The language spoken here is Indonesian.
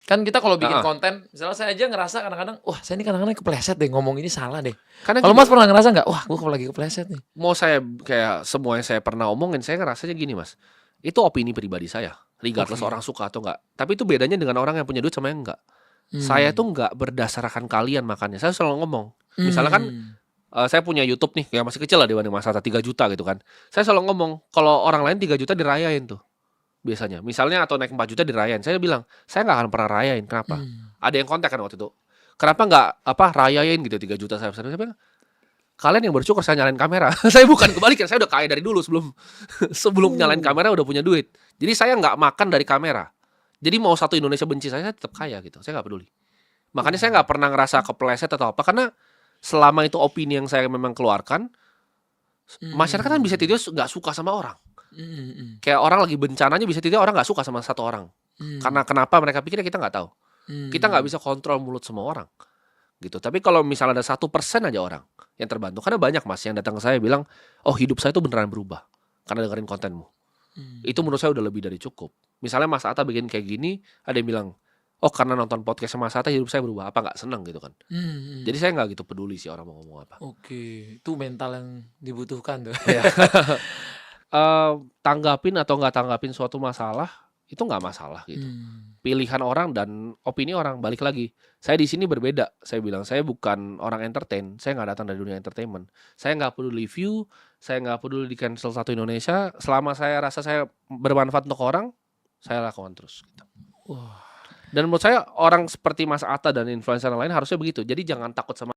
Kan kita kalau bikin Heeh. konten, misalnya saya aja ngerasa kadang-kadang, wah saya ini kadang-kadang kepleset deh ngomong ini salah deh. Karena Kalau gini, Mas pernah ngerasa nggak? Wah gue lagi kepleset nih. mau saya kayak semua yang saya pernah omongin, saya ngerasanya gini Mas, itu opini pribadi saya, regardless Oke. orang suka atau enggak. Tapi itu bedanya dengan orang yang punya duit sama yang enggak. Saya Hmm. tuh enggak berdasarkan kalian makannya. Saya selalu ngomong, misalnya kan Hmm. saya punya YouTube nih, yang masih kecil lah dibanding Mas Hatta 3 juta gitu kan. Saya selalu ngomong, kalau orang lain 3 juta dirayain tuh biasanya. Misalnya atau naik 4 juta dirayain. Saya bilang, saya nggak akan pernah rayain. Kenapa? Hmm. Ada yang kontak kan waktu itu. Kenapa nggak rayain gitu 3 juta saya bilang, kalian yang bersyukur saya nyalain kamera. Saya bukan kebalikan, saya udah kaya dari dulu sebelum nyalain kamera udah punya duit. Jadi saya nggak makan dari kamera. Jadi mau satu Indonesia benci saya tetap kaya gitu. Saya nggak peduli. Makanya saya nggak pernah ngerasa kepleset atau apa karena selama itu opini yang saya memang keluarkan, masyarakat kan bisa tidur nggak suka sama orang. Kayak orang lagi bencananya bisa tidur orang nggak suka sama satu orang. Karena kenapa mereka pikirnya kita nggak tahu. Kita nggak bisa kontrol mulut semua orang gitu. Tapi kalau misalnya ada 1% aja orang yang terbantu, karena banyak Mas yang datang ke saya bilang, oh hidup saya itu beneran berubah karena dengerin kontenmu. Itu menurut saya udah lebih dari cukup. Misalnya Mas Atta bikin kayak gini, ada yang bilang, oh karena nonton podcast Mas Atta hidup saya berubah, apa nggak seneng gitu kan. Jadi saya nggak gitu peduli sih orang mau ngomong apa. Oke, itu mental yang dibutuhkan tuh. Iya. Tanggapin atau nggak tanggapin suatu masalah itu nggak masalah gitu. Pilihan orang dan opini orang, balik lagi. Saya di sini berbeda. Saya bilang saya bukan orang entertain. Saya nggak datang dari dunia entertainment. Saya nggak peduli view. Saya nggak peduli di cancel satu Indonesia. Selama saya rasa saya bermanfaat untuk orang, saya lakukan terus. Gitu. Wah. Dan menurut saya orang seperti Mas Atta dan influencer lain harusnya begitu. Jadi jangan takut sama